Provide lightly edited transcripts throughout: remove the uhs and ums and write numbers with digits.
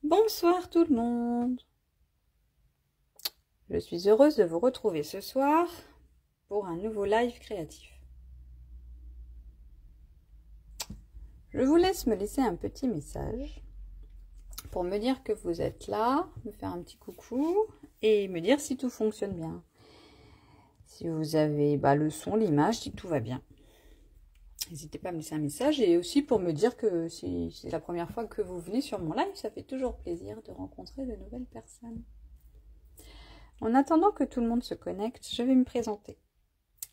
Bonsoir tout le monde. Je suis heureuse de vous retrouver ce soir pour un nouveau live créatif. Je vous laisse me laisser un petit message pour me dire que vous êtes là, me faire un petit coucou et me dire si tout fonctionne bien. Si vous avez le son, l'image, si tout va bien. N'hésitez pas à me laisser un message et aussi pour me dire que si c'est la première fois que vous venez sur mon live, ça fait toujours plaisir de rencontrer de nouvelles personnes. En attendant que tout le monde se connecte, je vais me présenter.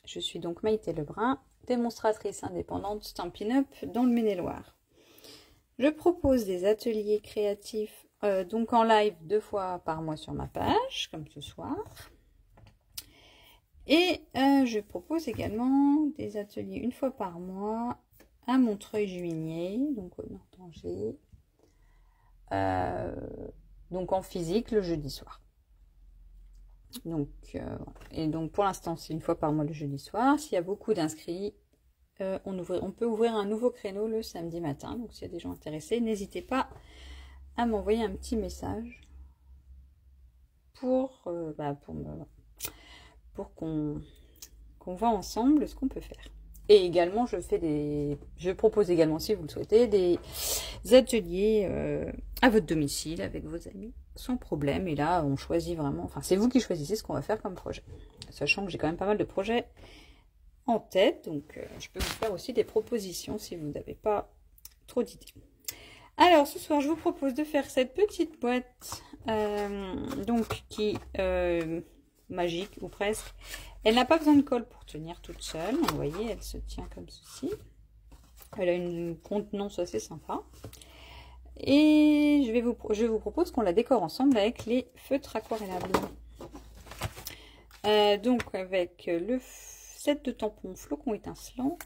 Je suis donc Maïté Lebrun, démonstratrice indépendante Stampin' Up dans le Maine-et-Loire. Je propose des ateliers créatifs donc en live 2 fois par mois sur ma page, comme ce soir. Et je propose également des ateliers 1 fois par mois à Montreuil-Juigné, donc au Nord d'Angers, donc en physique le jeudi soir. Donc, et donc pour l'instant c'est 1 fois par mois le jeudi soir. S'il y a beaucoup d'inscrits, on peut ouvrir un nouveau créneau le samedi matin. Donc s'il y a des gens intéressés, n'hésitez pas à m'envoyer un petit message pour qu'on voit ensemble ce qu'on peut faire. Et également, je propose également, si vous le souhaitez, des ateliers à votre domicile avec vos amis, sans problème. Et là, on choisit vraiment, enfin, c'est vous qui choisissez ce qu'on va faire comme projet. Sachant que j'ai quand même pas mal de projets en tête, donc je peux vous faire aussi des propositions si vous n'avez pas trop d'idées. Alors, ce soir, je vous propose de faire cette petite boîte, donc qui magique ou presque. Elle n'a pas besoin de colle pour tenir toute seule. Vous voyez, elle se tient comme ceci. Elle a une contenance assez sympa. Et je vous propose qu'on la décore ensemble avec les feutres aquarellables. Donc avec le set de tampons flocons étincelants,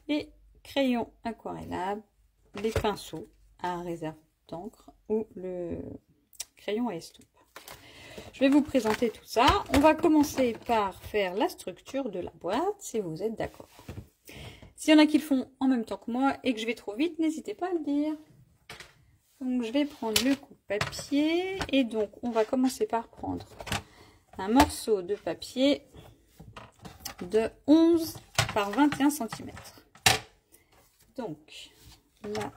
les crayons aquarellables, les pinceaux à réserve d'encre ou le crayon à estompe. Je vais vous présenter tout ça. On va commencer par faire la structure de la boîte, si vous êtes d'accord. S'il y en a qui le font en même temps que moi et que je vais trop vite, n'hésitez pas à le dire. Donc je vais prendre le coupe-papier et donc on va commencer par prendre un morceau de papier de 11 par 21 cm. Donc la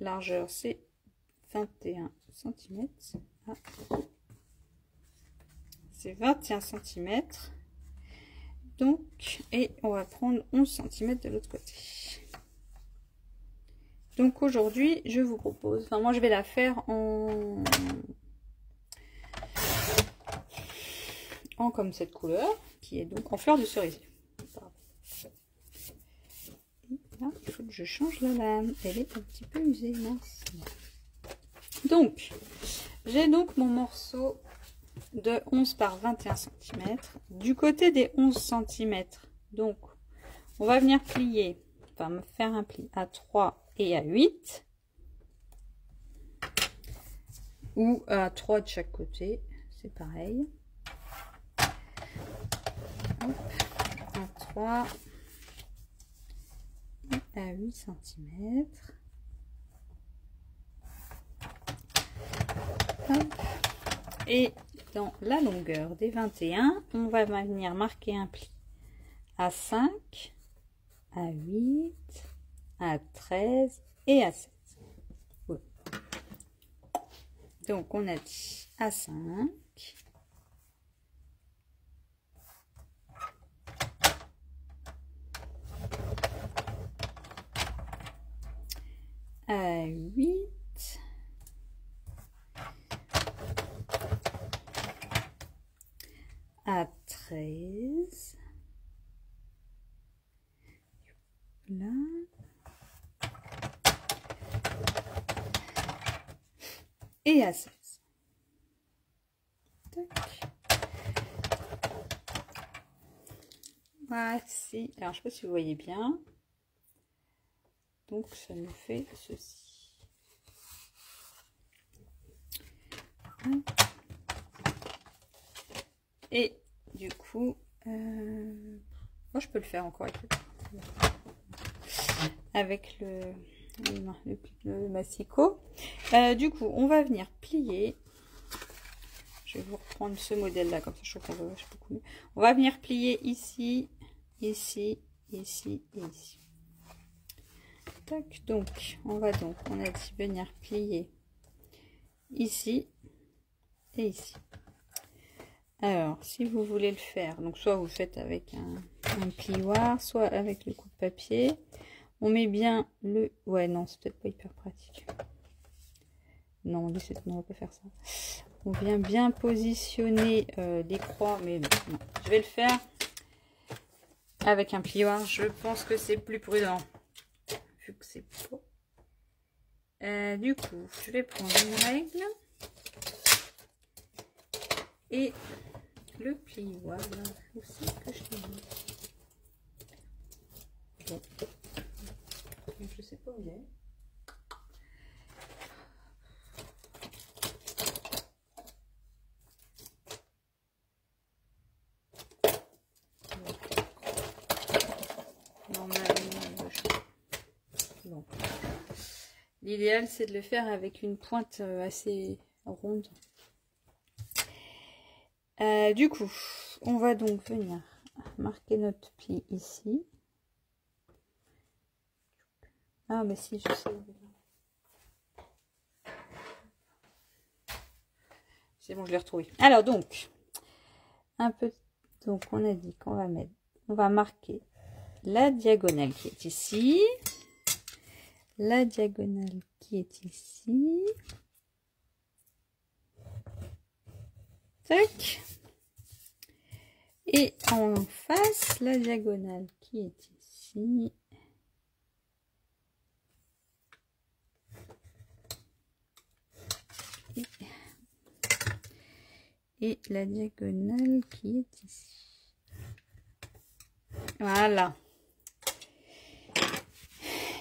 largeur c'est 21 cm. C'est 21 cm. Donc, et on va prendre 11 cm de l'autre côté. Donc aujourd'hui, je vous propose, moi je vais la faire en comme cette couleur, qui est donc en fleur de cerisier. Là, il faut que je change la lame, elle est un petit peu usée, mince. Donc, j'ai donc mon morceau de 11 par 21 cm. Du côté des 11 cm, donc on va venir plier, enfin faire un pli à 3 et à 8, ou à 3 de chaque côté, c'est pareil. Hop, à 3 et à 8 cm. Hop. Et dans la longueur des 21, on va venir marquer un pli à 5, à 8, à 13 et à 16. Voilà. Donc on a dit à 5, à 8, à 13, là, et à 16. Tac. Voici, alors je sais pas si vous voyez bien, donc ça nous fait ceci. Et du coup, moi je peux le faire encore avec le le massicot. Du coup, on va venir plier. Je vais vous reprendre ce modèle-là, comme ça je trouve qu'on voit beaucoup mieux. On va venir plier ici, ici, ici et ici. Tac, donc, on a dit venir plier ici et ici. Alors, si vous voulez le faire, donc soit vous le faites avec un plioir, soit avec le coup de papier. On met bien le... Ouais, non, c'est peut-être pas hyper pratique. Non, on va pas faire ça. On vient bien positionner les croix, mais non, je vais le faire avec un plioir. Je pense que c'est plus prudent. Vu que c'est pas... du coup, je vais prendre une règle et le plioir. Où c'est que je l'ai mis? Bon. Je sais pas où il est. Bon. L'idéal c'est de le faire avec une pointe assez ronde. Du coup, on va donc venir marquer notre pli ici. Ah mais si, je sais. C'est bon, je l'ai retrouvé. Alors donc, donc on a dit qu'on va mettre, on va marquer la diagonale qui est ici, la diagonale qui est ici, tac, et en face la diagonale qui est ici. Et la diagonale qui est ici. Voilà.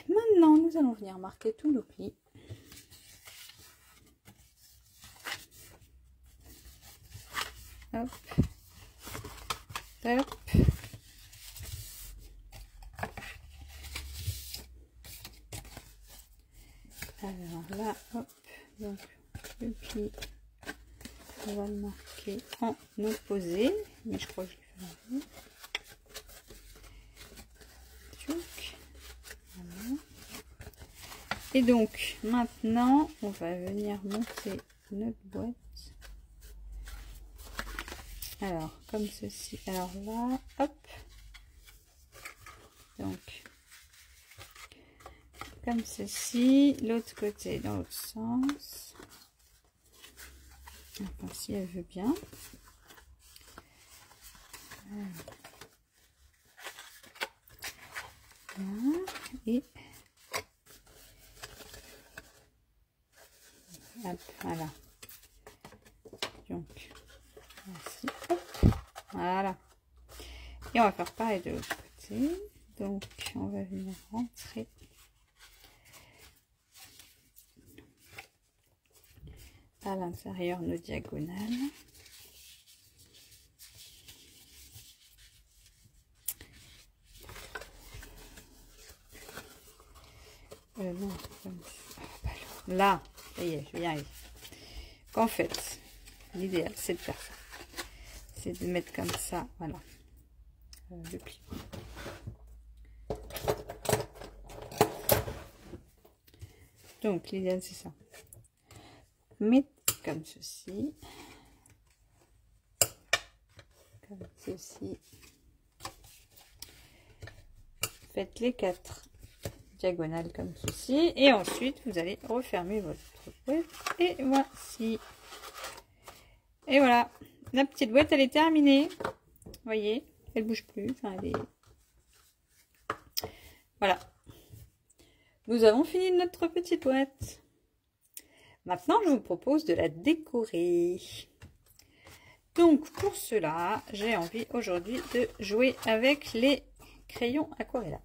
Maintenant, nous allons venir marquer tous nos plis. Hop. Hop. Alors là, hop. Donc, le pli. On va le marquer en opposé, mais je crois que je l'ai fait. Voilà. Et donc maintenant on va venir monter notre boîte. Alors comme ceci. Alors là, hop. Donc comme ceci. L'autre côté dans l'autre sens. Enfin, si elle veut bien. Voilà. Et hop, voilà. Donc, voici, hop, voilà. Et on va faire pareil de l'autre côté. Donc, on va venir rentrer. À l'intérieur nos diagonales. Non, là, ça y est, je vais y arriver. Qu'en fait, l'idéal c'est de faire ça. C'est de mettre comme ça, voilà, le pli. Donc l'idéal c'est ça. Mettez comme ceci. Comme ceci. Faites les 4 diagonales comme ceci. Et ensuite, vous allez refermer votre boîte. Et voici. Et voilà. La petite boîte, elle est terminée. Vous voyez, elle bouge plus. Enfin, elle est... Voilà. Nous avons fini notre petite boîte. Maintenant, je vous propose de la décorer. Donc, pour cela, j'ai envie aujourd'hui de jouer avec les crayons Aquarella.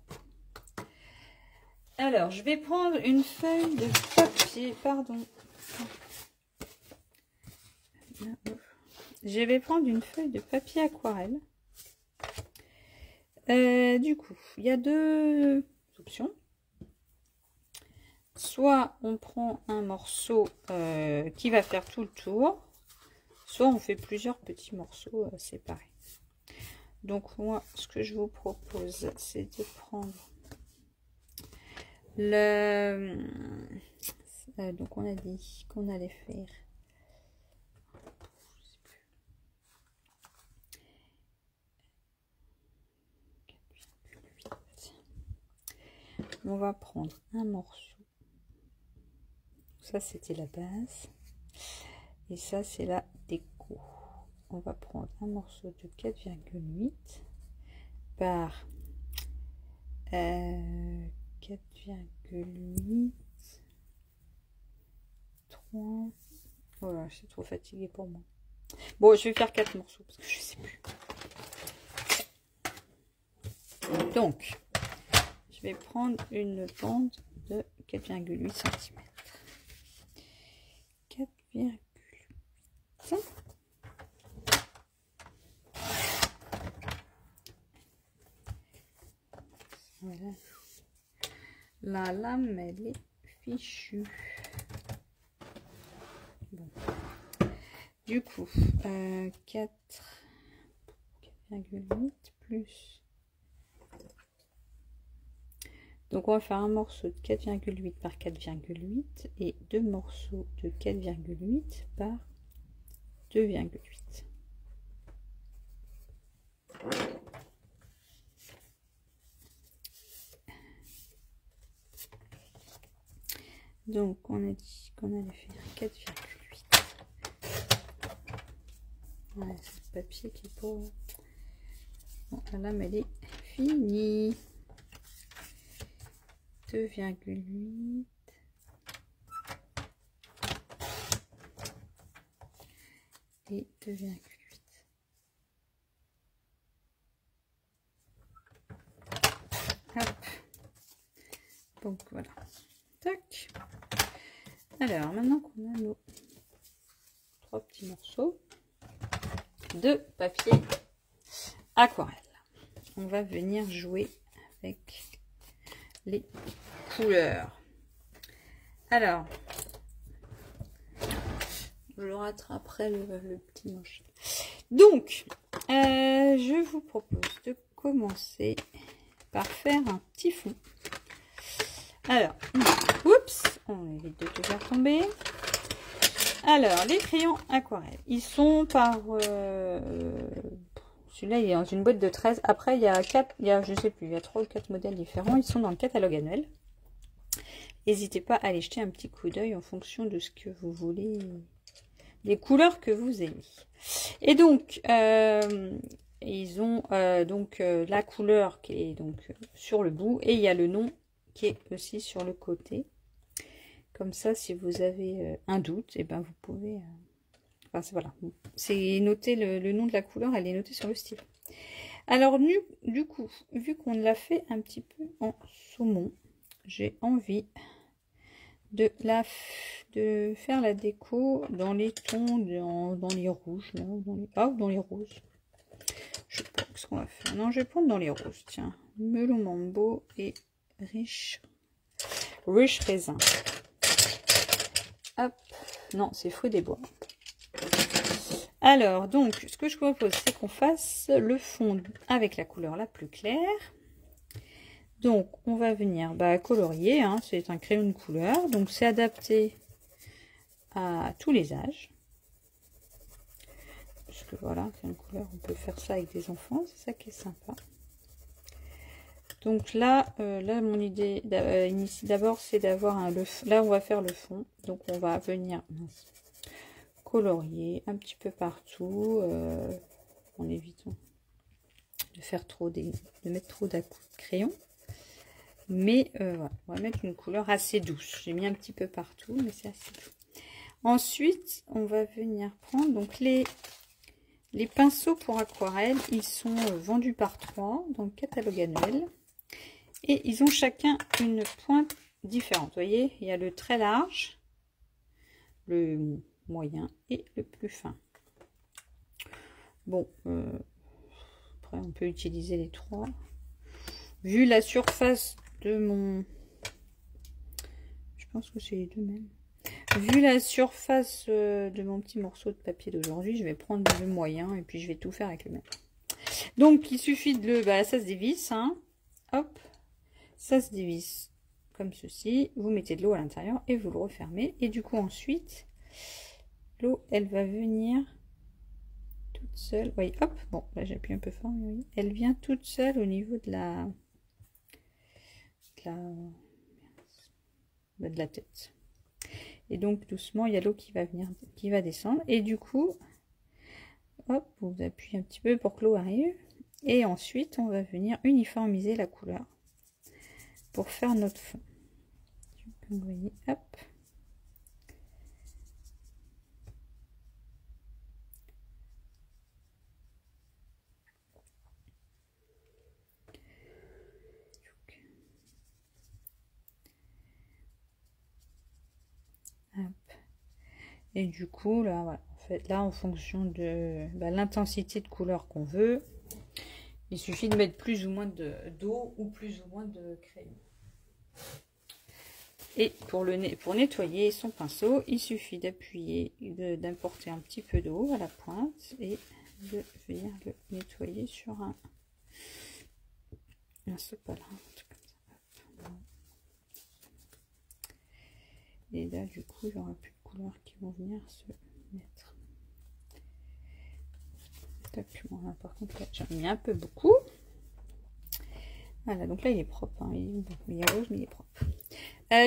Alors, je vais prendre une feuille de papier, pardon. Je vais prendre une feuille de papier aquarelle. Du coup, il y a deux options. soit on prend un morceau qui va faire tout le tour, soit on fait plusieurs petits morceaux séparés. Donc moi, ce que je vous propose, c'est de prendre le... donc on a dit qu'on allait faire... On va prendre un morceau. Ça, c'était la base. Et ça, c'est la déco. On va prendre un morceau de 4,8 par 4,8 3. Voilà, je suis trop fatiguée pour moi. Bon, je vais faire 4 morceaux parce que je sais plus. Donc, je vais prendre une bande de 4,8 cm. 4,8. Voilà. La lame, elle est fichue. Bon. Du coup, 4,8 plus. Donc, on va faire un morceau de 4,8 par 4,8 et deux morceaux de 4,8 par 2,8. Donc, on a dit qu'on allait faire 4,8. Ouais, c'est le papier qui est pour... Bon, la lame, elle est finie. 2,8. Et 2,8. Hop. Donc, voilà. Tac. Alors, maintenant qu'on a nos 3 petits morceaux de papier aquarelle, on va venir jouer avec les couleurs. Alors, je le rattraperai le petit manche. Donc, je vous propose de commencer par faire un petit fond. Alors, oups, on évite de tout faire tomber. Alors, les crayons aquarelles, ils sont par... celui-là, il est dans une boîte de 13. Après, il y a 4, je sais plus, il y a 3 ou 4 modèles différents. Ils sont dans le catalogue annuel. N'hésitez pas à aller jeter un petit coup d'œil en fonction de ce que vous voulez, des couleurs que vous aimez. Et donc, ils ont la couleur qui est donc sur le bout et il y a le nom qui est aussi sur le côté. Comme ça, si vous avez un doute, et ben vous pouvez... enfin, voilà, c'est noté, le nom de la couleur, elle est notée sur le stylo. Alors, du coup, vu qu'on l'a fait un petit peu en saumon, j'ai envie de faire la déco dans les tons, dans les rouges, là, dans les roses. Je sais pas ce qu'on va faire. Non, je vais prendre dans les roses, tiens. Melon mambo et riche raisin. Hop, non, c'est fruits des bois. Alors, donc, ce que je propose, c'est qu'on fasse le fond avec la couleur la plus claire. Donc, on va venir colorier, hein, c'est un crayon de couleur, donc c'est adapté à tous les âges. Parce que voilà, c'est une couleur, on peut faire ça avec des enfants, c'est ça qui est sympa. Donc là, mon idée d'abord, c'est d'avoir là, on va faire le fond, donc on va venir colorier un petit peu partout, en évitant de faire de mettre trop de crayon. Mais voilà, on va mettre une couleur assez douce. J'ai mis un petit peu partout, mais c'est assez doux. Ensuite, on va venir prendre donc les pinceaux pour aquarelle. Ils sont vendus par 3 dans le catalogue annuel. Et ils ont chacun une pointe différente. Vous voyez, il y a le très large, le moyen et le plus fin. Bon, après on peut utiliser les 3. Vu la surface de mon... Je pense que c'est les deux mêmes. Vu la surface de mon petit morceau de papier d'aujourd'hui, je vais prendre le moyen et puis je vais tout faire avec le même. Donc, il suffit de le... Bah, ça se dévisse, hein. Hop, ça se dévisse comme ceci. Vous mettez de l'eau à l'intérieur et vous le refermez. Et du coup, ensuite, l'eau, elle va venir toute seule. Vous voyez, hop, bon, là j'appuie un peu fort, mais oui, elle vient toute seule au niveau de la tête. Et donc, doucement, il y a l'eau qui va venir, qui va descendre. Et du coup, hop, vous appuyez un petit peu pour que l'eau arrive. Et ensuite, on va venir uniformiser la couleur pour faire notre fond. Comme vous voyez, hop. Hop. Et du coup, là, voilà. En fait, là, en fonction de l'intensité de couleur qu'on veut, il suffit de mettre plus ou moins d'eau ou plus ou moins de crayon. Et pour nettoyer son pinceau, il suffit d'appuyer, d'importer un petit peu d'eau à la pointe et de venir le nettoyer sur un sopalin. Et là, du coup, il n'y aura plus de couleurs qui vont venir se mettre. Voilà, par contre, là, j'en ai mis un peu beaucoup. Voilà, donc là, il est propre. Hein. Il est rouge, mais il est propre.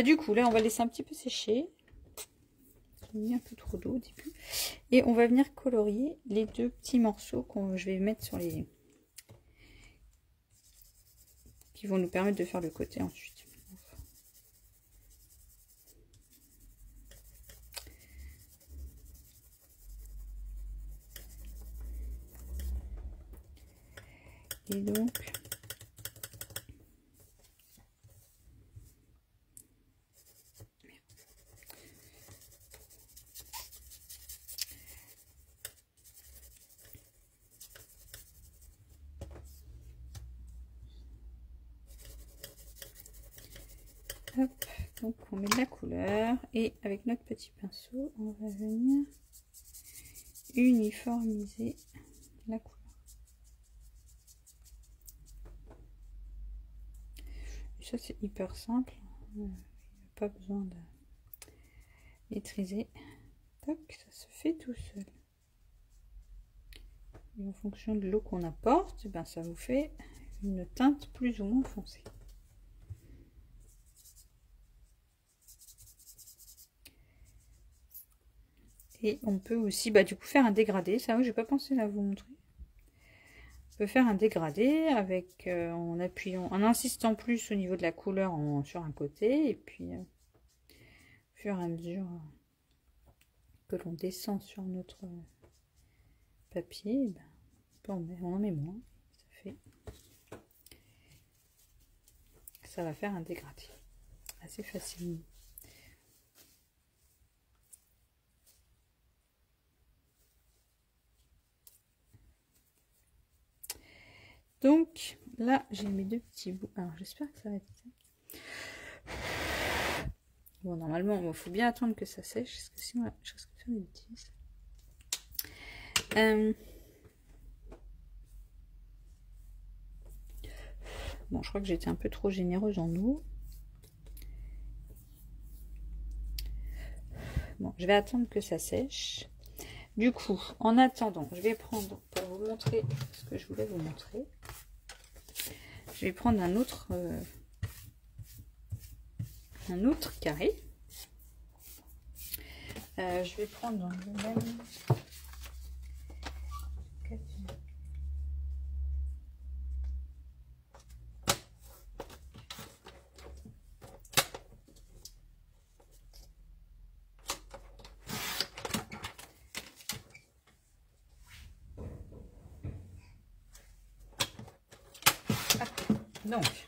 Du coup, là, on va laisser un petit peu sécher. J'ai mis un peu trop d'eau au début. Et on va venir colorier les deux petits morceaux que je vais mettre sur les... qui vont nous permettre de faire le côté ensuite. Et donc... Hop, donc on met de la couleur et avec notre petit pinceau, on va venir uniformiser la couleur. Et ça c'est hyper simple, il n'y a pas besoin de maîtriser. Tac, ça se fait tout seul. Et en fonction de l'eau qu'on apporte, ben ça vous fait une teinte plus ou moins foncée. Et on peut aussi du coup faire un dégradé. Ça, oui, j'ai pas pensé à vous montrer. On peut faire un dégradé avec en appuyant, en insistant plus au niveau de la couleur sur un côté, et puis au fur et à mesure que l'on descend sur notre papier, on en met moins. Ça va faire un dégradé assez facilement. Donc là, j'ai mes deux petits bouts. Alors j'espère que ça va être sec. Bon, normalement, il faut bien attendre que ça sèche, parce que sinon, je risque de faire des bêtises. Bon, je crois que j'étais un peu trop généreuse en eau. Bon, je vais attendre que ça sèche. Du coup, en attendant, je vais prendre, pour vous montrer ce que je voulais vous montrer, je vais prendre un autre carré. Je vais prendre le même... Donc,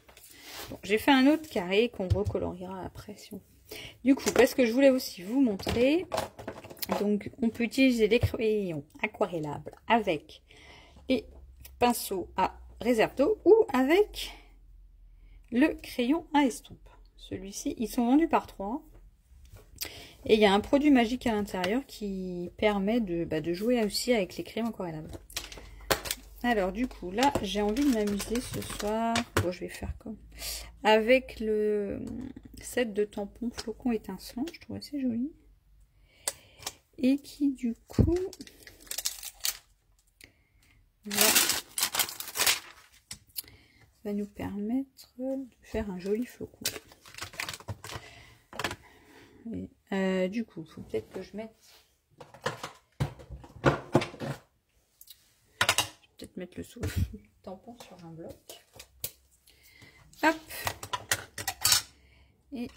bon, j'ai fait un autre carré qu'on recoloriera après. Du coup, parce que je voulais aussi vous montrer, donc on peut utiliser des crayons aquarellables avec les pinceaux à réserve d'eau ou avec le crayon à estompe. Celui-ci, ils sont vendus par 3. Et il y a un produit magique à l'intérieur qui permet de jouer aussi avec les crayons aquarellables. Alors du coup, là, j'ai envie de m'amuser ce soir. Bon, je vais faire comme... Avec le set de tampons flocons étincelants, je trouve assez joli. Et qui du coup va nous permettre de faire un joli flocon. Et, du coup, il faut peut-être que je mette... peut-être mettre le tampon sur un bloc. Hop. Et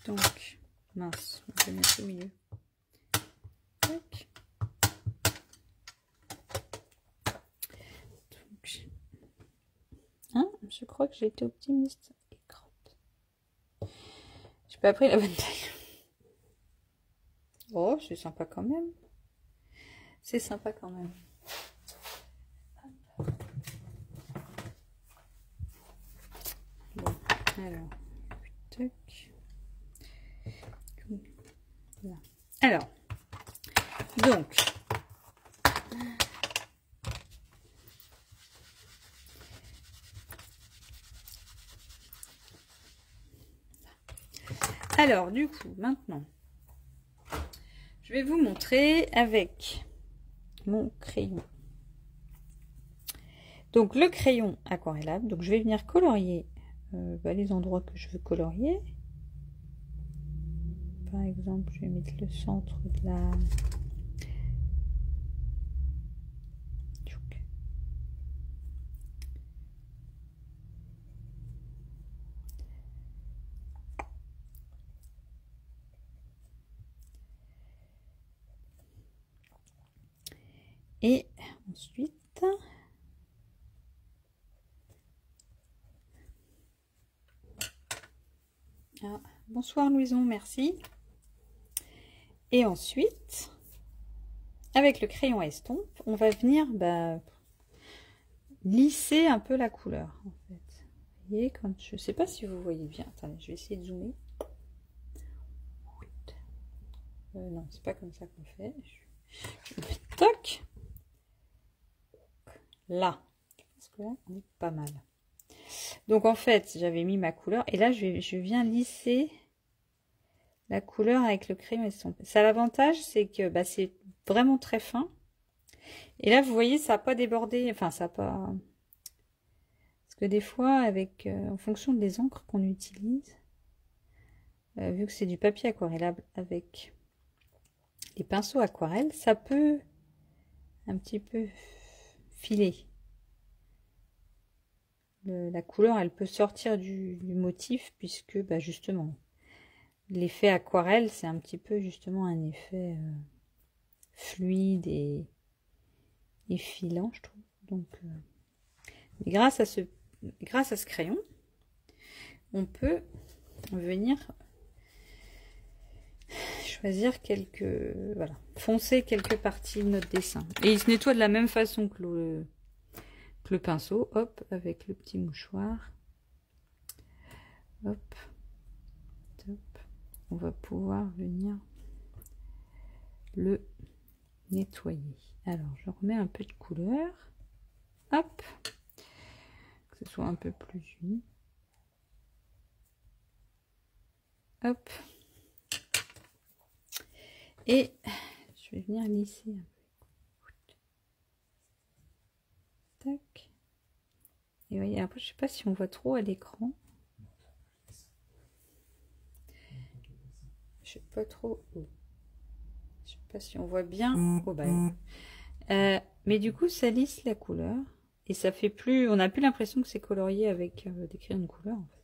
donc, mince, on va mettre au milieu. Tac. Donc, hein, je crois que j'ai été optimiste. J'ai pas pris la bonne taille. Oh, c'est sympa quand même. C'est sympa quand même. Bon, alors, tac. Voilà. Alors, donc, du coup, maintenant, je vais vous montrer avec mon crayon. Donc, le crayon aquarellable. Donc, je vais venir colorier les endroits que je veux colorier. Par exemple, je vais mettre le centre de la... Et ensuite... Ah, bonsoir Louison, merci. Et ensuite, avec le crayon à estompe, on va venir lisser un peu la couleur. En fait. Vous voyez, quand je ne sais pas si vous voyez bien. Attendez, je vais essayer de zoomer. Non, c'est pas comme ça qu'on fait. Toc. Là. Je pense que là, on est pas mal. Donc en fait, j'avais mis ma couleur. Et là, je viens lisser la couleur avec le crayon estampé. Ça, l'avantage, c'est que c'est vraiment très fin. Et là, vous voyez, ça n'a pas débordé. Enfin, ça n'a pas... Parce que des fois, avec en fonction des encres qu'on utilise, vu que c'est du papier aquarellable avec les pinceaux aquarelles, ça peut un petit peu filer. La couleur, elle peut sortir du motif, puisque justement, l'effet aquarelle, c'est un petit peu justement un effet fluide et filant, je trouve. Donc, mais grâce à ce crayon, on peut venir choisir foncer quelques parties de notre dessin. Et il se nettoie de la même façon que le pinceau, hop, avec le petit mouchoir. Hop, top. On va pouvoir venir le nettoyer. Alors, je remets un peu de couleur. Hop, que ce soit un peu plus uni. Hop. Et je vais venir lisser un peu. Tac. Et vous voyez, après, je sais pas si on voit trop à l'écran. Je sais pas trop. Je sais pas si on voit bien. Oh, mais du coup, ça lisse la couleur. Et ça fait plus... On n'a plus l'impression que c'est colorié avec des crayons de couleur, en fait.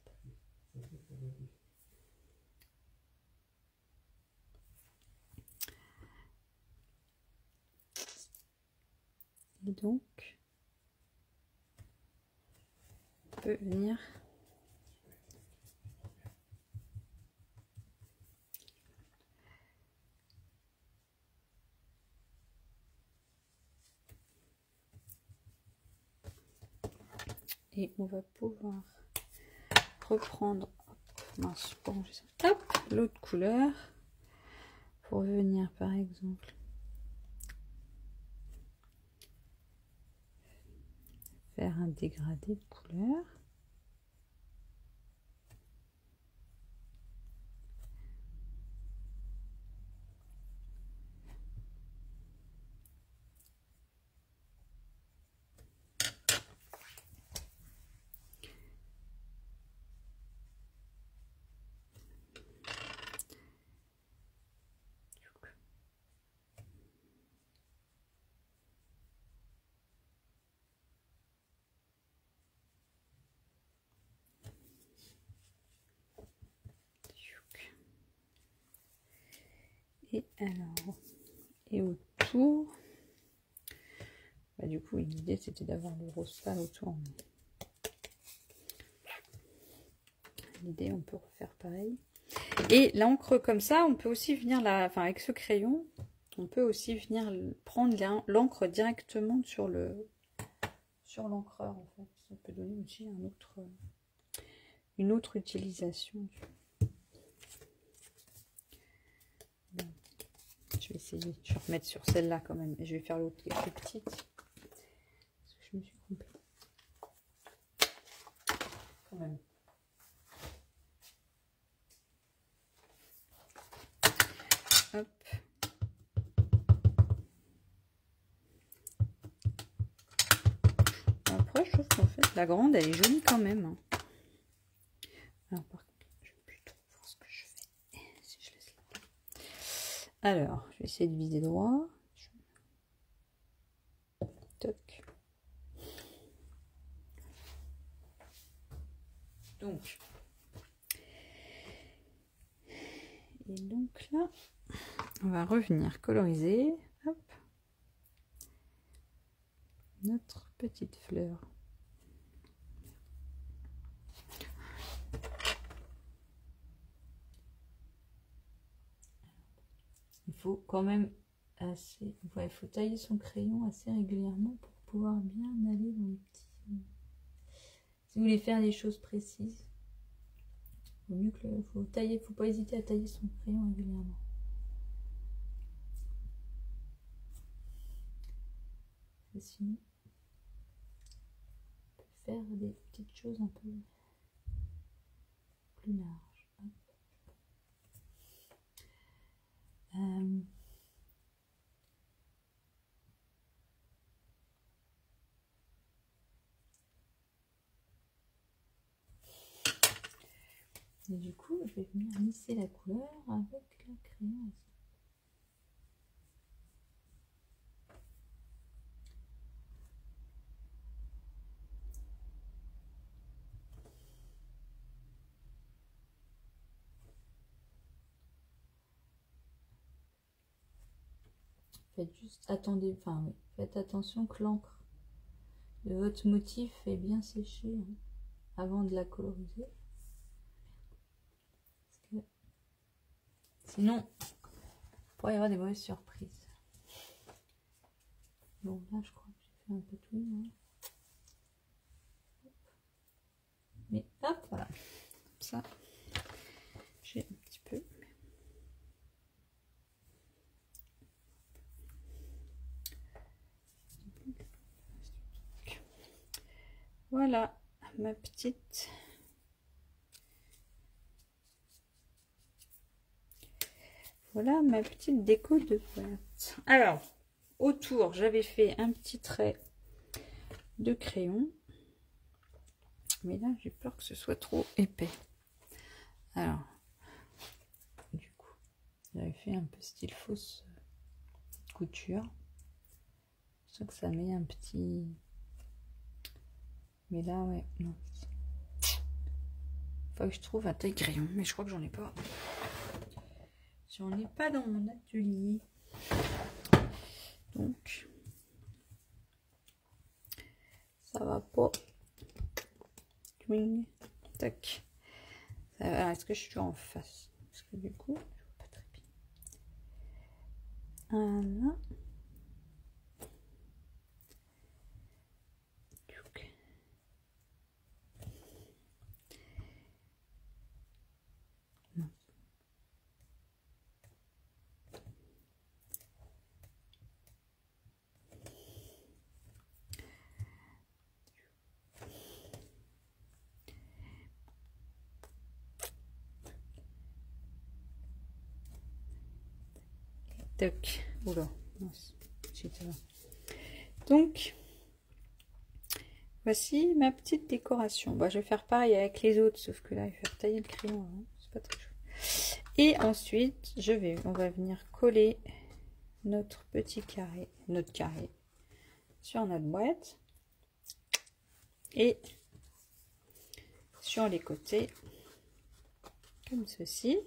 Et donc, on peut venir... Et on va pouvoir reprendre mince, hop, l'autre couleur pour venir par exemple faire un dégradé de couleur. Et alors, et autour, bah, du coup, l'idée c'était d'avoir le rose pâle autour. L'idée, on peut refaire pareil. Et l'encre comme ça, on peut aussi venir là, enfin avec ce crayon, on peut aussi venir prendre l'encre directement sur l'encreur en fait. Ça peut donner aussi une autre utilisation. Bon. Je vais essayer, je vais remettre sur celle-là quand même. Et je vais faire l'autre qui est plus petite. Parce que je me suis trompée. Quand même. Hop. Après, je trouve qu'en fait, la grande, elle est jolie quand même. Alors, par contre, je vais plutôt voir ce que je fais. Si je laisse là. Alors, je vais essayer de viser droit. Toc. Donc. Et donc là, on va revenir coloriser. Hop. Notre petite fleur. Il faut quand même assez... Ouais, il faut tailler son crayon assez régulièrement pour pouvoir bien aller dans les petits... Si vous voulez faire des choses précises, il vaut mieux que faut tailler, faut pas hésiter à tailler son crayon régulièrement. Et sinon, on peut faire des petites choses un peu plus larges. Et du coup, je vais venir lisser la couleur avec le crayon. Faites juste attendez, enfin oui, faites attention que l'encre de votre motif est bien séchée hein, avant de la coloriser. Parce que sinon, il pourrait y avoir des mauvaises surprises. Bon, là, je crois que j'ai fait un peu tout. Hein. Mais hop, voilà. Comme ça, j'ai un petit peu. Voilà ma petite. Voilà ma petite déco de boîte. Alors, autour, j'avais fait un petit trait de crayon. Mais là, j'ai peur que ce soit trop épais. Alors, du coup, j'avais fait un peu style fausse couture. Je sens que ça met un petit... Mais là, ouais, non. Faut que je trouve un taille crayon, mais je crois que j'en ai pas. J'en ai pas dans mon atelier. Donc, ça va pas. Tac. Est-ce que je suis en face? Parce que du coup, je vois pas très bien. Voilà. Toc. Oula. Donc, voici ma petite décoration. Bah, je vais faire pareil avec les autres, sauf que là, il faut tailler le crayon. Hein. C'est pas très chaud. Et ensuite, on va venir coller notre petit carré, sur notre boîte. Et sur les côtés, comme ceci.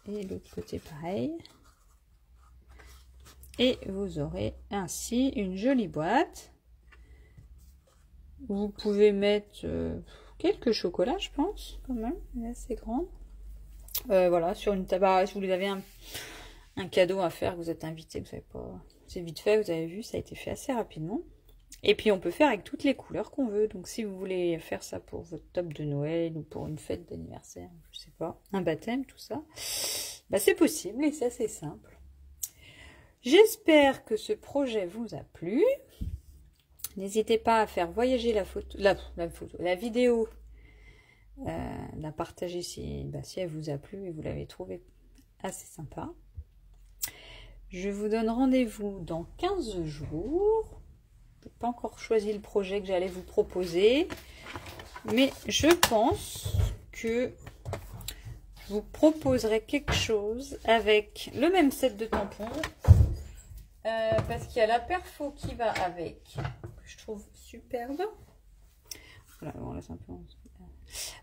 Et l'autre côté, pareil. Et vous aurez ainsi une jolie boîte. Vous pouvez mettre quelques chocolats, je pense, quand même. Elle est assez grande. Voilà, sur une table. Si vous avez un cadeau à faire, que vous êtes invité, vous savez pas. C'est vite fait, vous avez vu, ça a été fait assez rapidement. Et puis on peut faire avec toutes les couleurs qu'on veut. Donc si vous voulez faire ça pour votre top de Noël ou pour une fête d'anniversaire, je sais pas, un baptême, tout ça, bah c'est possible et c'est assez simple. J'espère que ce projet vous a plu. N'hésitez pas à faire voyager la vidéo, la partager si elle vous a plu et vous l'avez trouvé assez sympa. Je vous donne rendez-vous dans 15 jours. Je n'ai pas encore choisi le projet que j'allais vous proposer, mais je pense que je vous proposerai quelque chose avec le même set de tampons. Parce qu'il y a la perfo qui va avec, que je trouve superbe. Voilà, on laisse un peu.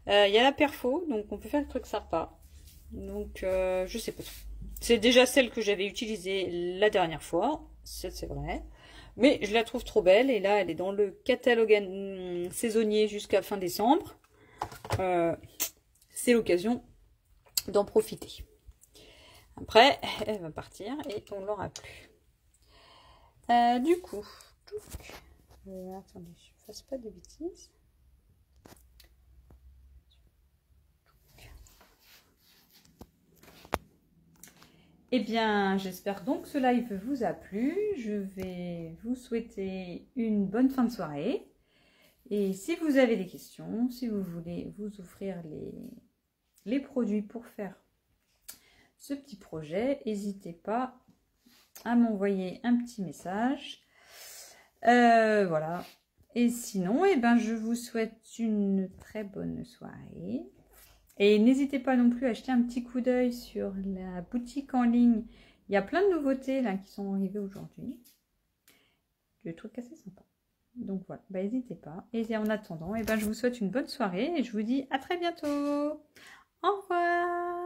Il y a la perfo, donc on peut faire le truc sympa. Donc, je sais pas. C'est déjà celle que j'avais utilisée la dernière fois, c'est vrai. Mais je la trouve trop belle. Et là, elle est dans le catalogue saisonnier jusqu'à fin décembre. C'est l'occasion d'en profiter. Après, elle va partir et on ne l'aura plus. Du coup, attendez, je ne fasse pas de bêtises. Eh bien, j'espère donc que ce live vous a plu. Je vais vous souhaiter une bonne fin de soirée. Et si vous avez des questions, si vous voulez vous offrir les produits pour faire ce petit projet, n'hésitez pas à m'envoyer un petit message. Voilà. Et sinon, eh ben, je vous souhaite une très bonne soirée. Et n'hésitez pas non plus à jeter un petit coup d'œil sur la boutique en ligne. Il y a plein de nouveautés là qui sont arrivées aujourd'hui. Je trouve assez sympa. Donc voilà, bah, n'hésitez pas. Et en attendant, eh ben, je vous souhaite une bonne soirée et je vous dis à très bientôt. Au revoir.